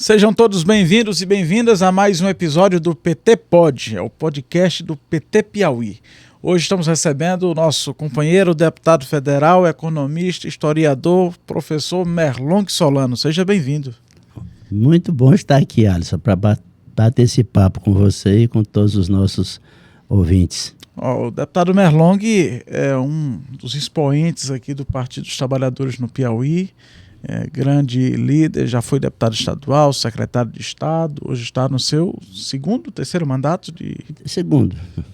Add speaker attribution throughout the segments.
Speaker 1: Sejam todos bem-vindos e bem-vindas a mais um episódio do PT Pod, é o podcast do PT Piauí. Hoje estamos recebendo o nosso companheiro, deputado federal, economista, historiador, professor Merlong Solano. Seja bem-vindo.
Speaker 2: Muito bom estar aqui, Alisson, para bater esse papo com você e com todos os nossos ouvintes.
Speaker 1: O deputado Merlong é um dos expoentes aqui do Partido dos Trabalhadores no Piauí, grande líder, já foi deputado estadual, secretário de Estado, hoje está no seu terceiro mandato de...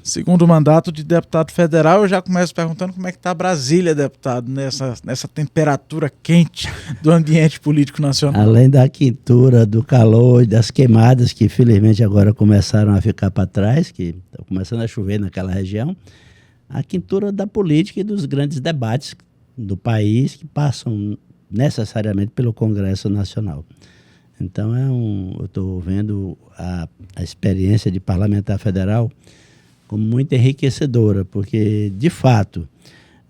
Speaker 1: Segundo mandato de deputado federal. Eu já começo perguntando como é que está Brasília, deputado, nessa temperatura quente do ambiente político nacional.
Speaker 2: Além da quentura, do calor e das queimadas que infelizmente agora começaram a ficar para trás, que está começando a chover naquela região, a quentura da política e dos grandes debates do país que passam necessariamente pelo Congresso Nacional. Então eu estou vendo a experiência de parlamentar federal como muito enriquecedora, porque de fato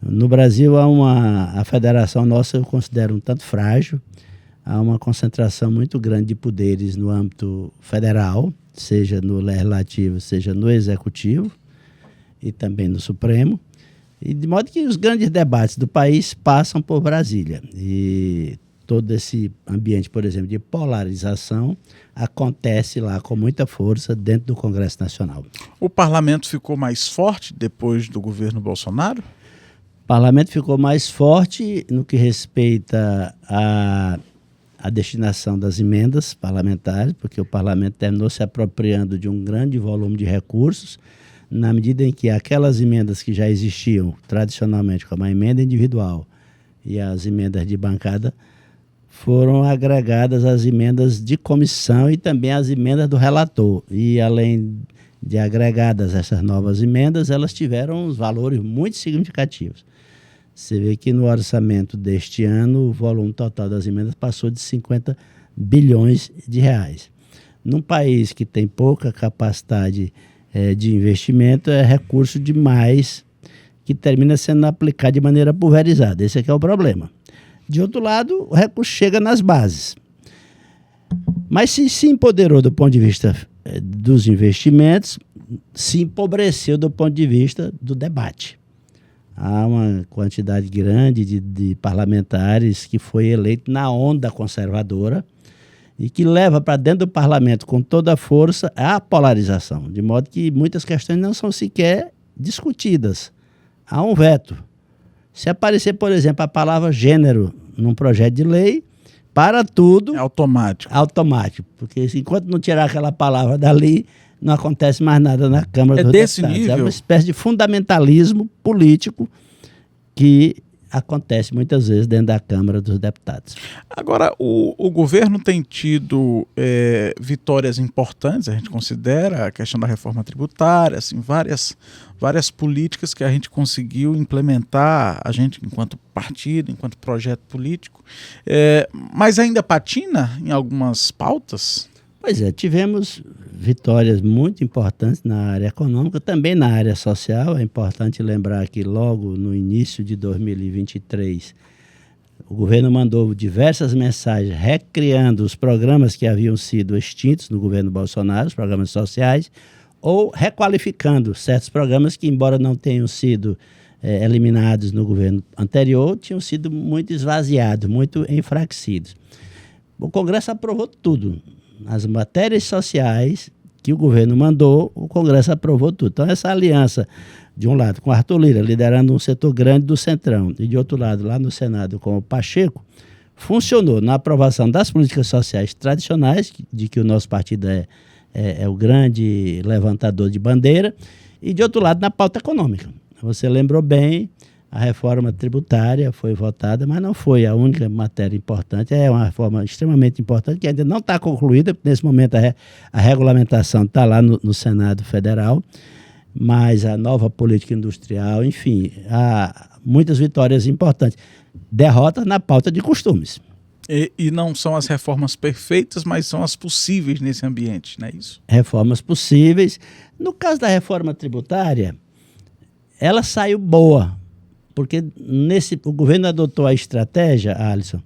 Speaker 2: no Brasil a federação nossa eu considero um tanto frágil, há uma concentração muito grande de poderes no âmbito federal, seja no legislativo, seja no executivo e também no Supremo. E de modo que os grandes debates do país passam por Brasília. E todo esse ambiente, por exemplo, de polarização acontece lá com muita força dentro do Congresso Nacional.
Speaker 1: O parlamento ficou mais forte depois do governo Bolsonaro?
Speaker 2: O parlamento ficou mais forte no que respeita à destinação das emendas parlamentares, porque o parlamento terminou se apropriando de um grande volume de recursos, na medida em que aquelas emendas que já existiam tradicionalmente, como a emenda individual e as emendas de bancada, foram agregadas às emendas de comissão e também às emendas do relator. E além de agregadas essas novas emendas, elas tiveram valores muito significativos. Você vê que no orçamento deste ano, o volume total das emendas passou de 50 bilhões de reais. Num país que tem pouca capacidade de investimento, é recurso demais que termina sendo aplicado de maneira pulverizada. Esse aqui é o problema. De outro lado, o recurso chega nas bases. Mas se empoderou do ponto de vista dos investimentos, se empobreceu do ponto de vista do debate. Há uma quantidade grande de parlamentares que foi eleito na onda conservadora, e que leva para dentro do parlamento com toda a força a polarização, de modo que muitas questões não são sequer discutidas. Há um veto. Se aparecer, por exemplo, a palavra gênero num projeto de lei, para tudo...
Speaker 1: É automático.
Speaker 2: Automático, porque enquanto não tirar aquela palavra dali, não acontece mais nada na Câmara dos Deputados.
Speaker 1: Nível?
Speaker 2: É uma espécie de fundamentalismo político que acontece muitas vezes dentro da Câmara dos Deputados.
Speaker 1: Agora, o governo tem tido vitórias importantes, a gente considera a questão da reforma tributária, assim, várias políticas que a gente conseguiu implementar, a gente enquanto partido, enquanto projeto político, mas ainda patina em algumas pautas?
Speaker 2: Pois é, tivemos vitórias muito importantes na área econômica, também na área social. É importante lembrar que logo no início de 2023, o governo mandou diversas mensagens recriando os programas que haviam sido extintos no governo Bolsonaro, os programas sociais, ou requalificando certos programas que, embora não tenham sido eliminados no governo anterior, tinham sido muito esvaziados, muito enfraquecidos. O Congresso aprovou tudo. As matérias sociais que o governo mandou, o Congresso aprovou tudo. Então, essa aliança, de um lado, com Arthur Lira, liderando um setor grande do Centrão, e de outro lado, lá no Senado, com o Pacheco, funcionou na aprovação das políticas sociais tradicionais, de que o nosso partido é o grande levantador de bandeira, e de outro lado, na pauta econômica. Você lembrou bem, a reforma tributária foi votada, mas não foi a única matéria importante. É uma reforma extremamente importante, que ainda não está concluída. Nesse momento, a regulamentação está lá no Senado Federal, mas a nova política industrial, enfim, há muitas vitórias importantes. Derrotas na pauta de costumes.
Speaker 1: E não são as reformas perfeitas, mas são as possíveis nesse ambiente, não é isso?
Speaker 2: Reformas possíveis. No caso da reforma tributária, ela saiu boa, porque o governo adotou a estratégia, Alisson,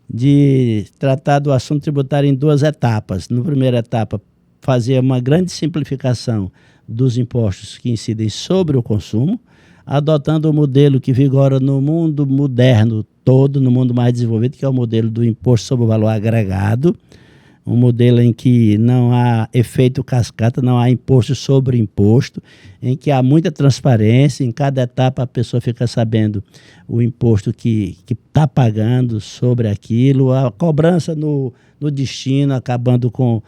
Speaker 2: de tratar do assunto tributário em duas etapas. Na primeira etapa, fazer uma grande simplificação dos impostos que incidem sobre o consumo, adotando o modelo que vigora no mundo moderno todo, no mundo mais desenvolvido, que é o modelo do imposto sobre o valor agregado, um modelo em que não há efeito cascata, não há imposto sobre imposto, em que há muita transparência, em cada etapa a pessoa fica sabendo o imposto que está pagando sobre aquilo, a cobrança no destino, acabando com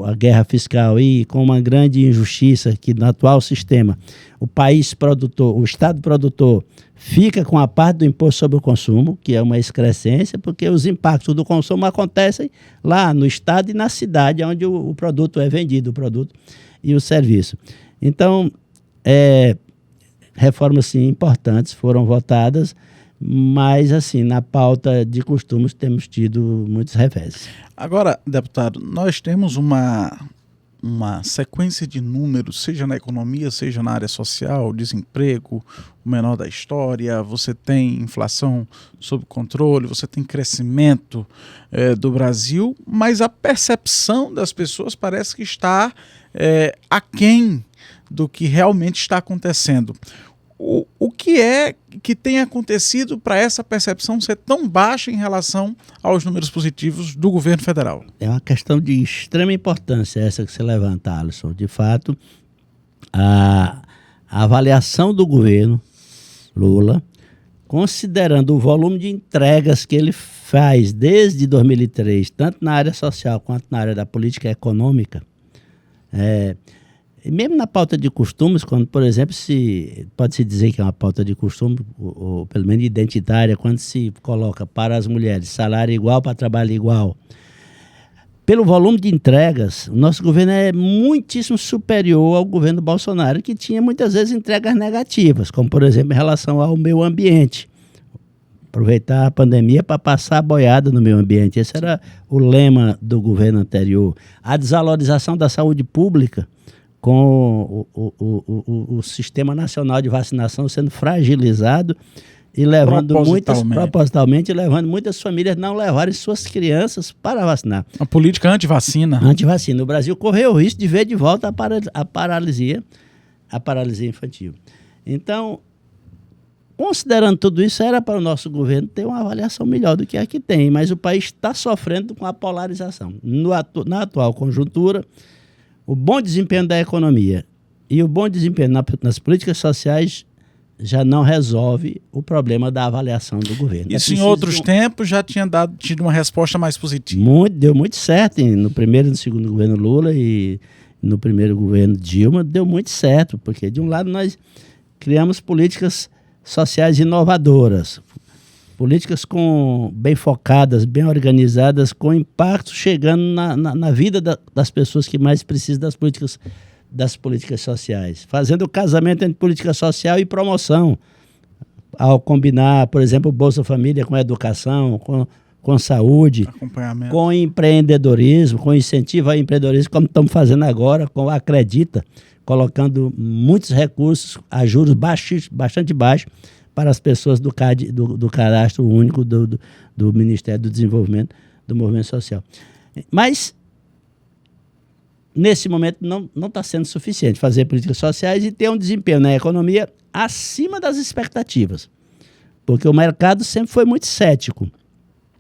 Speaker 2: a guerra fiscal e com uma grande injustiça que no atual sistema o país produtor, o Estado produtor fica com a parte do imposto sobre o consumo, que é uma excrescência, porque os impactos do consumo acontecem lá no Estado e na cidade onde o produto é vendido, o produto e o serviço. Então, reformas sim, importantes foram votadas, mas, assim, na pauta de costumes temos tido muitos reveses.
Speaker 1: Agora, deputado, nós temos uma sequência de números, seja na economia, seja na área social, desemprego, o menor da história, você tem inflação sob controle, você tem crescimento do Brasil, mas a percepção das pessoas parece que está aquém do que realmente está acontecendo. O que é que tem acontecido para essa percepção ser tão baixa em relação aos números positivos do governo federal?
Speaker 2: É uma questão de extrema importância essa que você levanta, Alisson. De fato, a avaliação do governo Lula, considerando o volume de entregas que ele faz desde 2003, tanto na área social quanto na área da política econômica, e mesmo na pauta de costumes, quando, por exemplo, pode-se dizer que é uma pauta de costume, ou pelo menos identitária, quando se coloca para as mulheres salário igual para trabalho igual, pelo volume de entregas, o nosso governo é muitíssimo superior ao governo Bolsonaro, que tinha muitas vezes entregas negativas, como, por exemplo, em relação ao meio ambiente. Aproveitar a pandemia para passar a boiada no meio ambiente. Esse era o lema do governo anterior. A desvalorização da saúde pública, com o Sistema Nacional de Vacinação sendo fragilizado e levando propositalmente, levando muitas famílias a não levarem suas crianças para vacinar.
Speaker 1: Uma política anti-vacina.
Speaker 2: Anti-vacina. O Brasil correu o risco de ver de volta a paralisia infantil. Então, considerando tudo isso, era para o nosso governo ter uma avaliação melhor do que a que tem, mas o país está sofrendo com a polarização. Na atual conjuntura, o bom desempenho da economia e o bom desempenho nas políticas sociais já não resolve o problema da avaliação do governo.
Speaker 1: Isso em outros tempos já tinha tido uma resposta mais positiva.
Speaker 2: Deu muito certo no primeiro e no segundo governo Lula e no primeiro governo Dilma, deu muito certo, porque de um lado nós criamos políticas sociais inovadoras, políticas bem focadas, bem organizadas, com impacto chegando na vida das pessoas que mais precisam das políticas sociais. Fazendo o casamento entre política social e promoção, ao combinar, por exemplo, o Bolsa Família com educação, com saúde, com empreendedorismo, com incentivo ao empreendedorismo, como estamos fazendo agora com o Acredita, colocando muitos recursos a juros bastante baixos, para as pessoas do cadastro único do Ministério do Desenvolvimento do Movimento Social. Mas, nesse momento, não está sendo suficiente fazer políticas sociais e ter um desempenho na economia acima das expectativas, porque o mercado sempre foi muito cético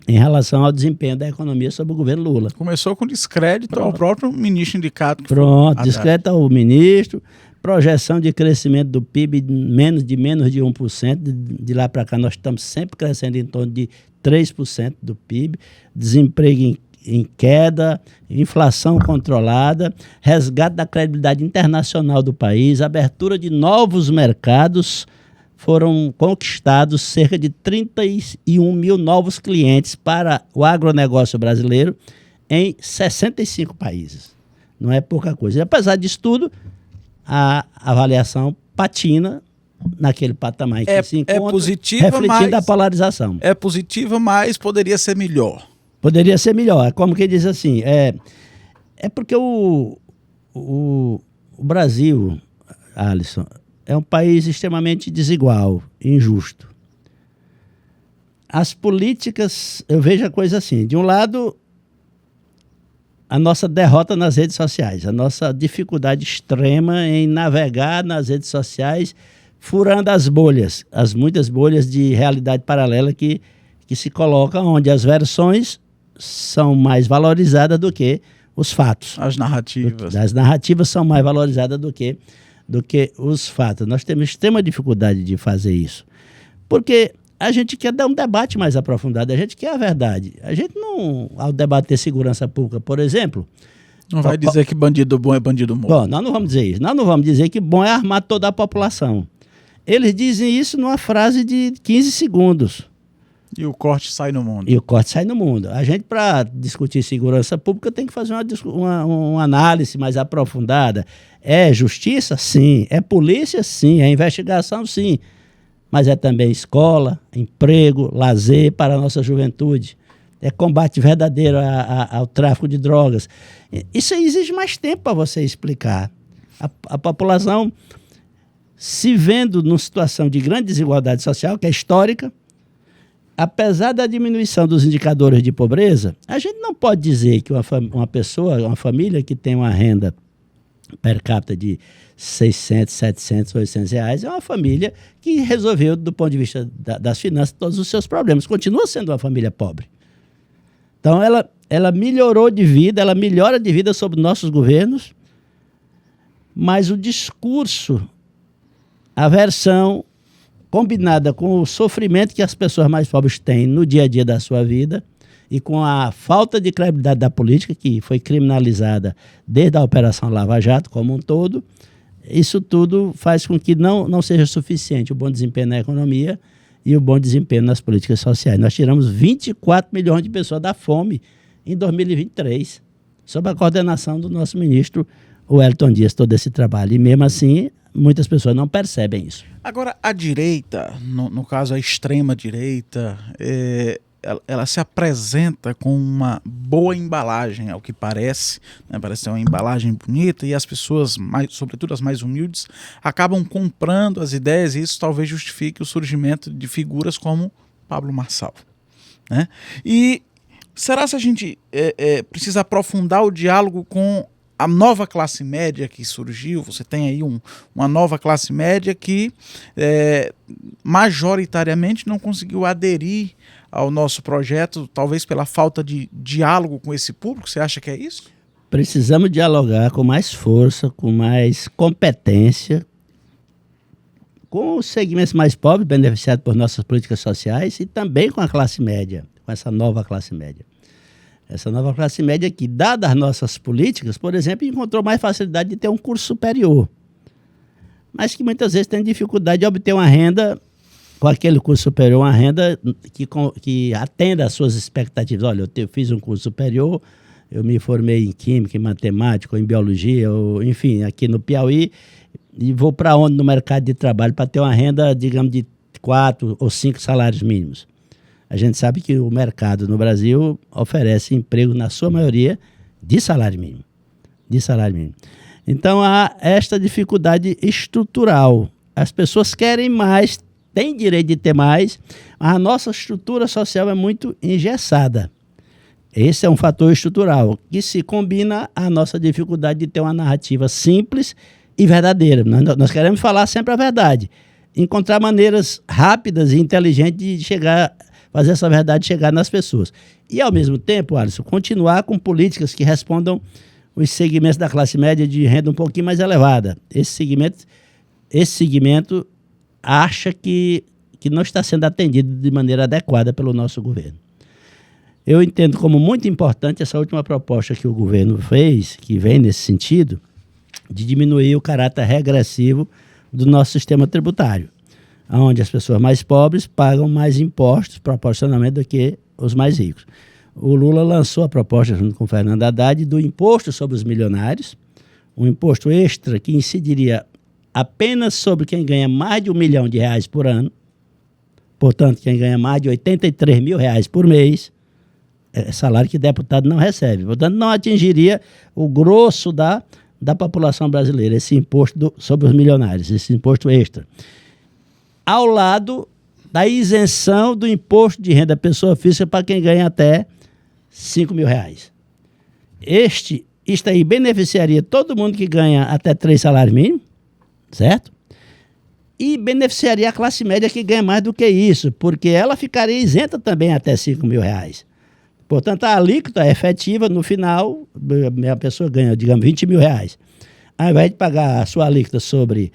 Speaker 2: em relação ao desempenho da economia sob o governo Lula.
Speaker 1: Começou com descrédito ao próprio ministro indicado.
Speaker 2: Descrédito ao ministro, projeção de crescimento do PIB de menos de 1%, de lá para cá nós estamos sempre crescendo em torno de 3% do PIB, desemprego em queda, inflação controlada, resgate da credibilidade internacional do país, abertura de novos mercados. Foram conquistados cerca de 31 mil novos clientes para o agronegócio brasileiro em 65 países. Não é pouca coisa. E, apesar disso tudo, a avaliação patina naquele patamar em que se encontra,
Speaker 1: positiva,
Speaker 2: refletindo a polarização.
Speaker 1: É positiva, mas poderia ser melhor.
Speaker 2: Poderia ser melhor. É como quem diz assim, porque o Brasil, Alisson, é um país extremamente desigual, injusto. as políticas, eu vejo a coisa assim, de um lado, a nossa derrota nas redes sociais, a nossa dificuldade extrema em navegar nas redes sociais, furando as bolhas, as muitas bolhas de realidade paralela que se colocam, onde as versões são mais valorizadas do que os fatos.
Speaker 1: As narrativas.
Speaker 2: As narrativas são mais valorizadas do que os fatos. Nós temos extrema dificuldade de fazer isso. Porque a gente quer dar um debate mais aprofundado, a gente quer a verdade. A gente não, ao debater segurança pública, por exemplo...
Speaker 1: Não vai dizer que bandido bom é bandido morto.
Speaker 2: Bom, nós não vamos dizer isso. Nós não vamos dizer que bom é armar toda a população. Eles dizem isso numa frase de 15 segundos.
Speaker 1: E o corte sai no mundo.
Speaker 2: A gente, para discutir segurança pública, tem que fazer uma análise mais aprofundada. É justiça? Sim. É polícia? Sim. É investigação? Sim. Mas é também escola, emprego, lazer para a nossa juventude. É combate verdadeiro ao tráfico de drogas. Isso aí exige mais tempo para você explicar. A população, se vendo numa situação de grande desigualdade social, que é histórica, apesar da diminuição dos indicadores de pobreza, a gente não pode dizer que uma família que tem uma renda per capita de 600, 700, 800 reais, é uma família que resolveu, do ponto de vista das finanças, todos os seus problemas. Continua sendo uma família pobre. Então, ela melhorou de vida, ela melhora de vida sob nossos governos, mas o discurso, a versão combinada com o sofrimento que as pessoas mais pobres têm no dia a dia da sua vida e com a falta de credibilidade da política, que foi criminalizada desde a Operação Lava Jato como um todo, isso tudo faz com que não seja suficiente o bom desempenho na economia e o bom desempenho nas políticas sociais. Nós tiramos 24 milhões de pessoas da fome em 2023, sob a coordenação do nosso ministro Wellington Dias, todo esse trabalho. E mesmo assim, muitas pessoas não percebem isso.
Speaker 1: Agora, a direita, no caso a extrema-direita, ela se apresenta com uma boa embalagem, ao que parece, né? Parece ser uma embalagem bonita, e as pessoas, sobretudo as mais humildes, acabam comprando as ideias, e isso talvez justifique o surgimento de figuras como Pablo Marçal, né? E será que a gente precisa aprofundar o diálogo com a nova classe média que surgiu? Você tem aí uma nova classe média que majoritariamente não conseguiu aderir ao nosso projeto, talvez pela falta de diálogo com esse público. Você acha que é isso?
Speaker 2: Precisamos dialogar com mais força, com mais competência, com os segmentos mais pobres, beneficiados por nossas políticas sociais, e também com a classe média, com essa nova classe média. Essa nova classe média que, dadas as nossas políticas, por exemplo, encontrou mais facilidade de ter um curso superior, mas que muitas vezes tem dificuldade de obter uma renda, com aquele curso superior, uma renda que atenda às suas expectativas. Olha, eu fiz um curso superior, eu me formei em Química, em Matemática, em Biologia, enfim, aqui no Piauí, e vou para onde no mercado de trabalho para ter uma renda, digamos, de 4 ou 5 salários mínimos. A gente sabe que o mercado no Brasil oferece emprego, na sua maioria, de salário mínimo. De salário mínimo. Então, há esta dificuldade estrutural. As pessoas querem mais, têm direito de ter mais, mas a nossa estrutura social é muito engessada. Esse é um fator estrutural que se combina à nossa dificuldade de ter uma narrativa simples e verdadeira. Nós queremos falar sempre a verdade, encontrar maneiras rápidas e inteligentes de fazer essa verdade chegar nas pessoas. E, ao mesmo tempo, Alisson, continuar com políticas que respondam os segmentos da classe média de renda um pouquinho mais elevada. Esse segmento acha que não está sendo atendido de maneira adequada pelo nosso governo. Eu entendo como muito importante essa última proposta que o governo fez, que vem nesse sentido, de diminuir o caráter regressivo do nosso sistema tributário, onde as pessoas mais pobres pagam mais impostos proporcionalmente do que os mais ricos. O Lula lançou a proposta, junto com o Fernando Haddad, do imposto sobre os milionários, um imposto extra que incidiria apenas sobre quem ganha mais de R$1 milhão por ano, portanto, quem ganha mais de R$83 mil por mês, é salário que deputado não recebe. Portanto, não atingiria o grosso da população brasileira, esse imposto sobre os milionários, esse imposto extra. Ao lado da isenção do imposto de renda pessoa física para quem ganha até R$5.000. Isto aí beneficiaria todo mundo que ganha até 3 salários mínimos, certo? E beneficiaria a classe média que ganha mais do que isso, porque ela ficaria isenta também até R$5.000. Portanto, a alíquota efetiva, no final, a pessoa ganha, digamos, R$20.000. Ao invés de pagar a sua alíquota sobre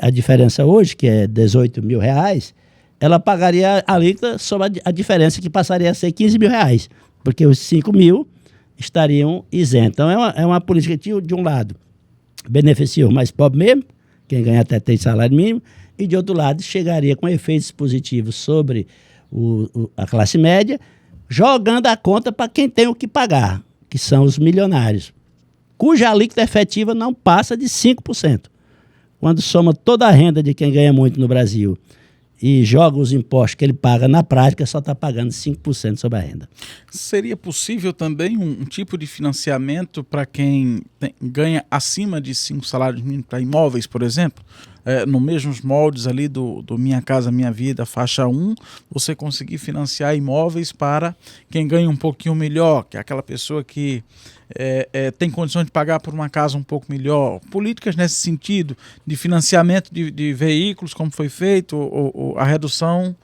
Speaker 2: a diferença hoje, que é R$18.000, ela pagaria a alíquota sobre a diferença, que passaria a ser R$15.000, porque os 5.000 estariam isentos. Então, é uma política que, de um lado, beneficia o mais pobre mesmo, quem ganha até 3 salários mínimos, e, de outro lado, chegaria com efeitos positivos sobre a classe média, jogando a conta para quem tem o que pagar, que são os milionários, cuja alíquota efetiva não passa de 5%. Quando soma toda a renda de quem ganha muito no Brasil e joga os impostos que ele paga, na prática só está pagando 5% sobre a renda.
Speaker 1: Seria possível também um tipo de financiamento para quem ganha acima de 5 salários mínimos para imóveis, por exemplo? No mesmos moldes ali do Minha Casa Minha Vida, faixa 1, você conseguir financiar imóveis para quem ganha um pouquinho melhor, que é aquela pessoa que tem condições de pagar por uma casa um pouco melhor. Políticas nesse sentido, de financiamento de veículos, como foi feito, a redução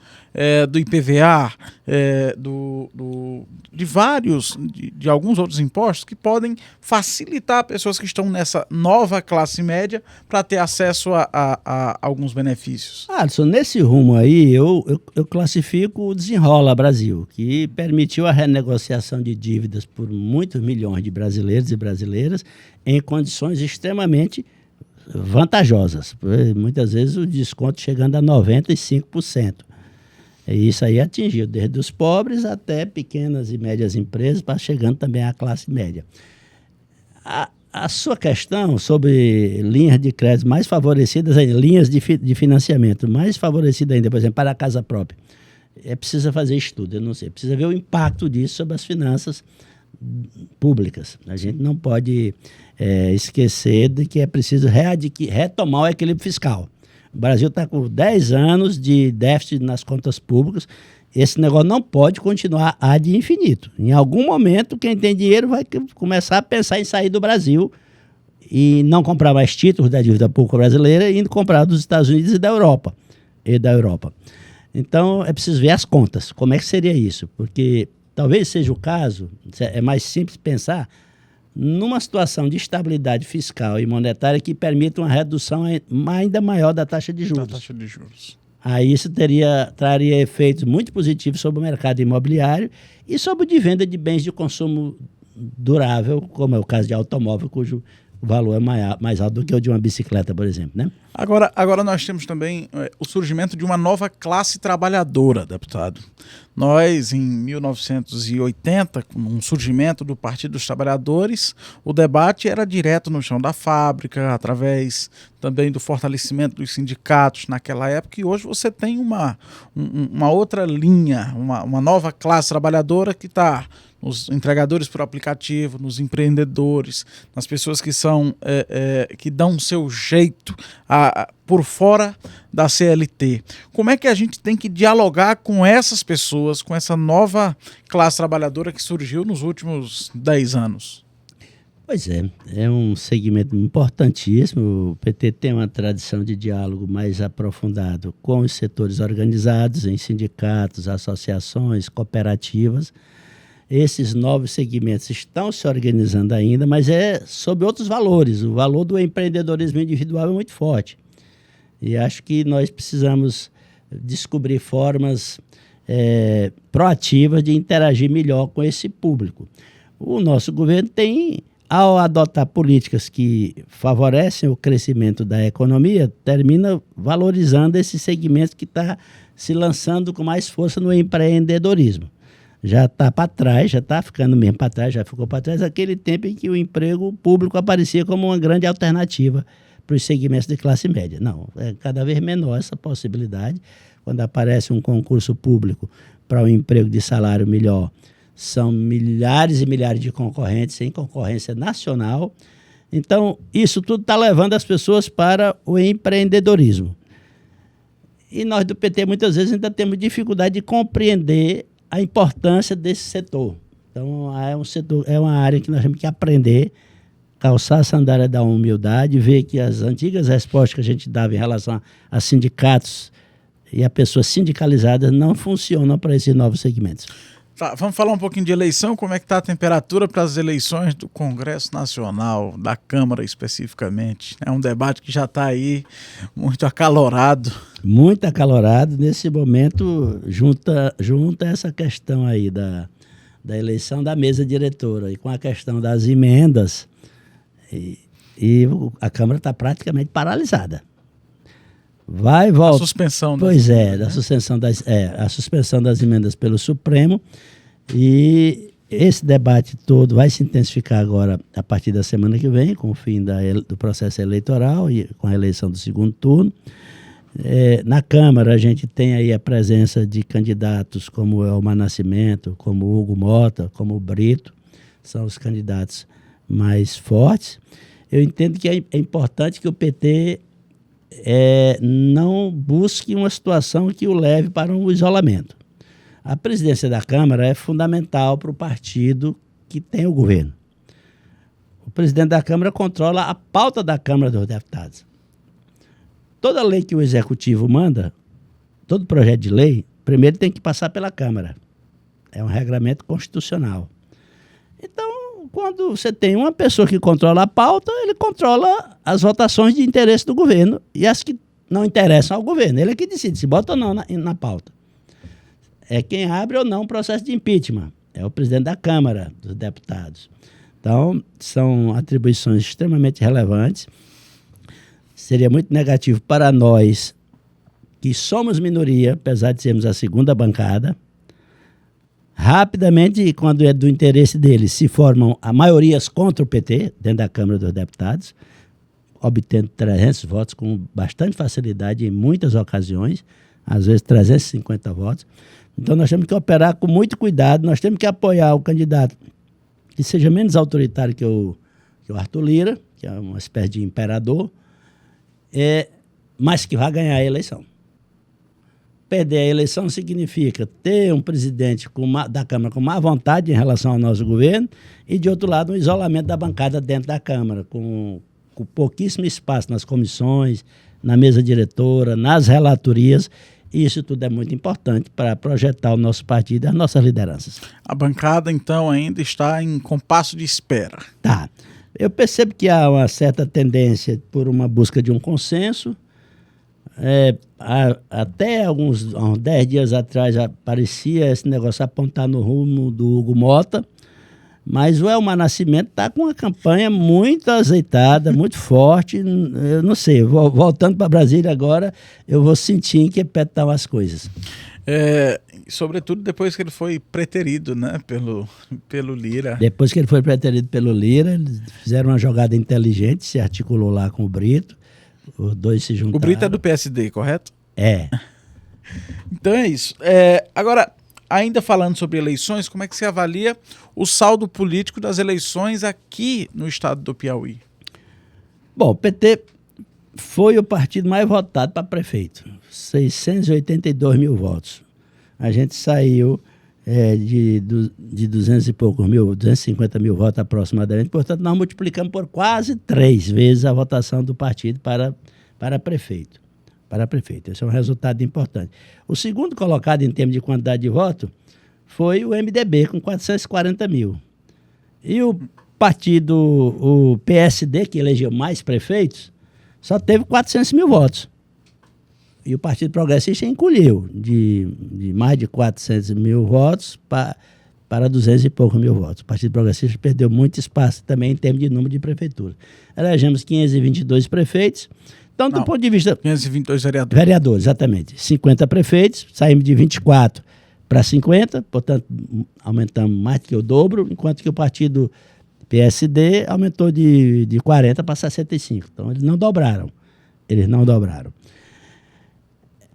Speaker 1: do IPVA, de alguns outros impostos que podem facilitar pessoas que estão nessa nova classe média para ter acesso a alguns benefícios.
Speaker 2: Alisson, nesse rumo aí, eu classifico o Desenrola Brasil, que permitiu a renegociação de dívidas por muitos milhões de brasileiros e brasileiras em condições extremamente vantajosas. Muitas vezes o desconto chegando a 95%. E isso aí atingiu desde os pobres até pequenas e médias empresas, chegando também à classe média. A sua questão sobre linhas de crédito mais favorecidas, linhas de financiamento mais favorecidas ainda, por exemplo, para a casa própria, precisa fazer estudo, eu não sei, precisa ver o impacto disso sobre as finanças públicas. A gente não pode esquecer de que é preciso retomar o equilíbrio fiscal. O Brasil está com 10 anos de déficit nas contas públicas. Esse negócio não pode continuar ad infinito. Em algum momento, quem tem dinheiro vai começar a pensar em sair do Brasil e não comprar mais títulos da dívida pública brasileira e indo comprar dos Estados Unidos e da Europa. Então, é preciso ver as contas. Como é que seria isso? Porque talvez seja o caso, é mais simples pensar numa situação de estabilidade fiscal e monetária que permita uma redução ainda maior da taxa de juros. Aí isso traria efeitos muito positivos sobre o mercado imobiliário e sobre o de venda de bens de consumo durável, como é o caso de automóvel, cujo valor é mais alto do que o de uma bicicleta, por exemplo, né?
Speaker 1: Agora nós temos também o surgimento de uma nova classe trabalhadora, deputado. Nós, em 1980, com um surgimento do Partido dos Trabalhadores, o debate era direto no chão da fábrica, através também do fortalecimento dos sindicatos naquela época, e hoje você tem uma outra linha, uma nova classe trabalhadora que está nos entregadores por aplicativo, nos empreendedores, nas pessoas que que dão o seu jeito por fora da CLT. Como é que a gente tem que dialogar com essas pessoas, com essa nova classe trabalhadora que surgiu nos últimos 10 anos?
Speaker 2: Pois é um segmento importantíssimo. O PT tem uma tradição de diálogo mais aprofundado com os setores organizados em sindicatos, associações, cooperativas. Esses novos segmentos estão se organizando ainda, mas é sob outros valores. O valor do empreendedorismo individual é muito forte. E acho que nós precisamos descobrir formas proativas de interagir melhor com esse público. O nosso governo tem, ao adotar políticas que favorecem o crescimento da economia, termina valorizando esse segmento que está se lançando com mais força no empreendedorismo. Já está para trás, já está ficando mesmo para trás, já ficou para trás aquele tempo em que o emprego público aparecia como uma grande alternativa para os segmentos de classe média. Não, é cada vez menor essa possibilidade. Quando aparece um concurso público para um emprego de salário melhor, são milhares e milhares de concorrentes em concorrência nacional. Então, isso tudo está levando as pessoas para o empreendedorismo. E nós do PT, muitas vezes, ainda temos dificuldade de compreender a importância desse setor. Então, é uma área que nós temos que aprender, calçar a sandália da humildade, ver que as antigas respostas que a gente dava em relação a sindicatos e a pessoas sindicalizadas não funcionam para esses novos segmentos.
Speaker 1: Tá, vamos falar um pouquinho de eleição. Como é que está a temperatura para as eleições do Congresso Nacional, da Câmara especificamente? É um debate que já está aí muito acalorado.
Speaker 2: Muito acalorado. Nesse momento, junta essa questão aí da eleição da mesa diretora e com a questão das emendas, e a Câmara está praticamente paralisada. Vai voltar.
Speaker 1: A suspensão.
Speaker 2: Pois é, a suspensão das emendas pelo Supremo. E esse debate todo vai se intensificar agora a partir da semana que vem, com o fim do processo eleitoral e com a eleição do segundo turno. Na Câmara, a gente tem aí a presença de candidatos como o Elmar Nascimento, como o Hugo Mota, como o Brito, são os candidatos mais fortes. Eu entendo que é importante que o PT não busque uma situação que o leve para um isolamento. A presidência da Câmara é fundamental para o partido que tem o governo. O presidente da Câmara controla a pauta da Câmara dos Deputados. Toda lei que o Executivo manda, todo projeto de lei, primeiro tem que passar pela Câmara. É um regramento constitucional. Então, quando você tem uma pessoa que controla a pauta, ele controla as votações de interesse do governo e as que não interessam ao governo. Ele é que decide se bota ou não na pauta. É quem abre ou não o processo de impeachment. É o presidente da Câmara dos Deputados. Então, são atribuições extremamente relevantes. Seria muito negativo para nós, que somos minoria, apesar de sermos a segunda bancada. Rapidamente, quando é do interesse deles, se formam maiorias contra o PT, dentro da Câmara dos Deputados, obtendo 300 votos com bastante facilidade em muitas ocasiões, às vezes 350 votos. Então nós temos que operar com muito cuidado, nós temos que apoiar o candidato que seja menos autoritário que o Arthur Lira, que é uma espécie de imperador, mas que vai ganhar a eleição. Perder a eleição significa ter um presidente da Câmara com má vontade em relação ao nosso governo e, de outro lado, um isolamento da bancada dentro da Câmara, com pouquíssimo espaço nas comissões, na mesa diretora, nas relatorias. E isso tudo é muito importante para projetar o nosso partido e as nossas lideranças.
Speaker 1: A bancada, então, ainda está em compasso de espera.
Speaker 2: Tá. Eu percebo que há uma certa tendência por uma busca de um consenso. Até uns 10 dias atrás parecia esse negócio apontar no rumo do Hugo Mota, mas o Elmar Nascimento está com uma campanha muito azeitada, muito forte. Eu não sei, voltando para Brasília agora, eu vou sentir em que pé estão as coisas.
Speaker 1: Sobretudo depois que ele foi preterido, né, pelo Lira.
Speaker 2: Depois que ele foi preterido pelo Lira, eles fizeram uma jogada inteligente, se articulou lá com o Brito, os dois se juntaram.
Speaker 1: O Brito é do PSD, correto?
Speaker 2: É.
Speaker 1: Então é isso. Agora, ainda falando sobre eleições, como é que você avalia o saldo político das eleições aqui no estado do Piauí?
Speaker 2: Bom, o PT foi o partido mais votado para prefeito, 682 mil votos. A gente saiu de 200 e poucos mil, 250 mil votos aproximadamente, portanto nós multiplicamos por quase 3 vezes a votação do partido para prefeito. Esse é um resultado importante. O segundo colocado em termos de quantidade de voto foi o MDB, com 440 mil. E o PSD, que elegeu mais prefeitos, só teve 400 mil votos. E o Partido Progressista encolheu de mais de 400 mil votos para 200 e poucos mil votos. O Partido Progressista perdeu muito espaço também em termos de número de prefeituras. Elegemos 522 prefeitos. Então, do ponto de vista...
Speaker 1: 522 vereadores.
Speaker 2: Vereadores, exatamente. 50 prefeitos, saímos de 24 para 50, portanto, aumentamos mais do que o dobro, enquanto que o partido PSD aumentou de 40 para 65. Então, eles não dobraram.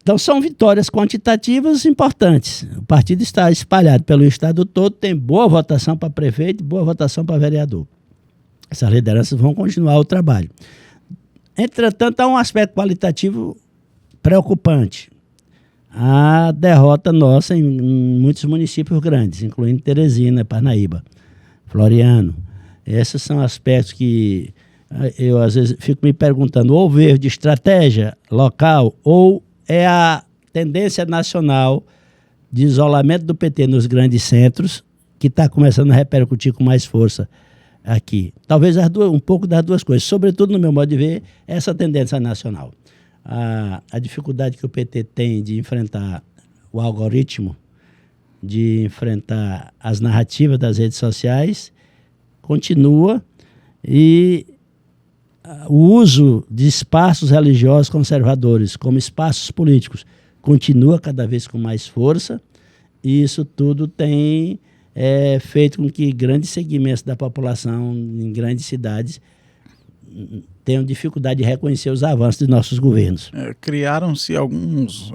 Speaker 2: Então, são vitórias quantitativas importantes. O partido está espalhado pelo estado todo, tem boa votação para prefeito, boa votação para vereador. Essas lideranças vão continuar o trabalho. Entretanto, há um aspecto qualitativo preocupante. a derrota nossa em muitos municípios grandes, incluindo Teresina, Parnaíba, Floriano. Esses são aspectos que eu às vezes fico me perguntando, ou veio de estratégia local, ou é a tendência nacional de isolamento do PT nos grandes centros que está começando a repercutir com mais força aqui. Talvez um pouco das duas coisas, sobretudo no meu modo de ver, essa tendência nacional. A dificuldade que o PT tem de enfrentar o algoritmo, de enfrentar as narrativas das redes sociais, continua, e o uso de espaços religiosos conservadores como espaços políticos continua cada vez com mais força, e isso tudo tem feito com que grandes segmentos da população em grandes cidades tenham dificuldade de reconhecer os avanços de nossos governos.
Speaker 1: Criaram-se alguns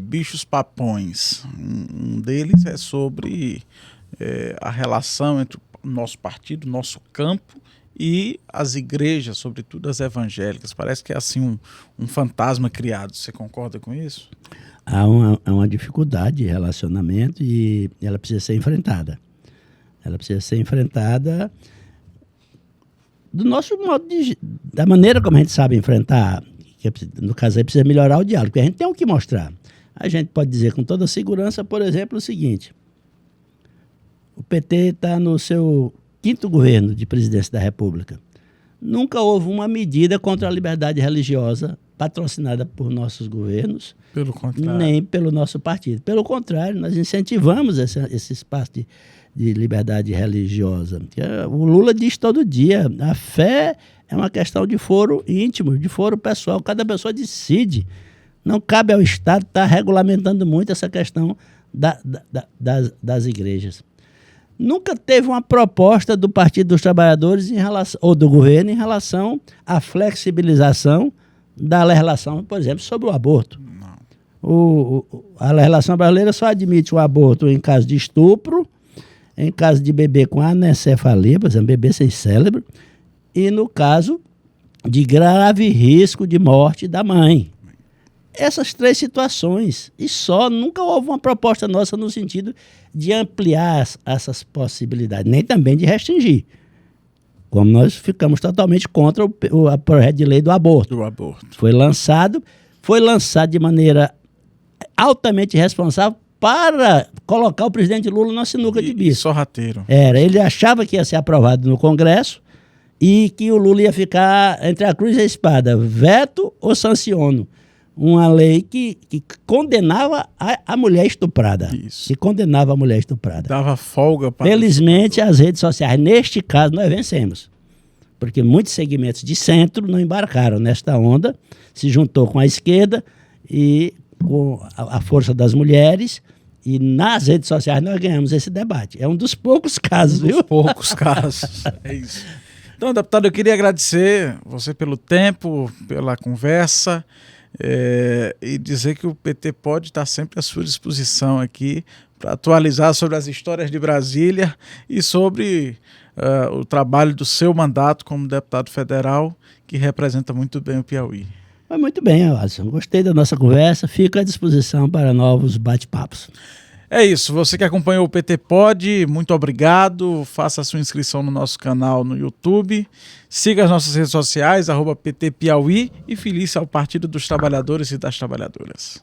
Speaker 1: bichos papões. Um deles é sobre a relação entre o nosso partido, nosso campo, e as igrejas, sobretudo as evangélicas. Parece que é assim um fantasma criado. Você concorda com isso?
Speaker 2: Há uma dificuldade de relacionamento e ela precisa ser enfrentada. Ela precisa ser enfrentada do nosso modo da maneira como a gente sabe enfrentar. No caso aí precisa melhorar o diálogo, porque a gente tem o que mostrar. A gente pode dizer com toda segurança, por exemplo, o seguinte: o PT está no seu 5º governo de presidência da República. Nunca houve uma medida contra a liberdade religiosa patrocinada por nossos governos,
Speaker 1: pelo contrário,
Speaker 2: nem pelo nosso partido. Pelo contrário, nós incentivamos esse espaço de liberdade religiosa. O Lula diz todo dia, a fé é uma questão de foro íntimo, de foro pessoal, cada pessoa decide. Não cabe ao Estado estar regulamentando muito essa questão das igrejas. Nunca teve uma proposta do Partido dos Trabalhadores ou do governo em relação à flexibilização da legislação, por exemplo, sobre o aborto. A legislação brasileira só admite o aborto em caso de estupro, em caso de bebê com anencefalia, por exemplo, bebê sem cérebro, e no caso de grave risco de morte da mãe. Essas 3 situações, e nunca houve uma proposta nossa no sentido de ampliar essas possibilidades, nem também de restringir, como nós ficamos totalmente contra o projeto de lei do aborto. Foi lançado de maneira altamente responsável para colocar o presidente Lula na sinuca de bico.
Speaker 1: Sorrateiro.
Speaker 2: Ele achava que ia ser aprovado no Congresso e que o Lula ia ficar entre a cruz e a espada, veto ou sanciono. Uma lei que condenava a mulher estuprada.
Speaker 1: Isso.
Speaker 2: Que condenava a mulher estuprada.
Speaker 1: Dava folga para...
Speaker 2: Felizmente, as redes sociais, neste caso, nós vencemos. Porque muitos segmentos de centro não embarcaram nesta onda, se juntou com a esquerda e com a força das mulheres, e nas redes sociais nós ganhamos esse debate. É um dos poucos casos, viu?
Speaker 1: Poucos casos, é isso. Então, deputado, eu queria agradecer você pelo tempo, pela conversa, e dizer que o PT pode estar sempre à sua disposição aqui para atualizar sobre as histórias de Brasília e sobre o trabalho do seu mandato como deputado federal, que representa muito bem o Piauí.
Speaker 2: Muito bem, Alisson. Gostei da nossa conversa. Fico à disposição para novos bate-papos.
Speaker 1: É isso. Você que acompanhou o PT Pod, muito obrigado. Faça a sua inscrição no nosso canal no YouTube. Siga as nossas redes sociais, @PT Piauí, e filie-se ao Partido dos Trabalhadores e das Trabalhadoras.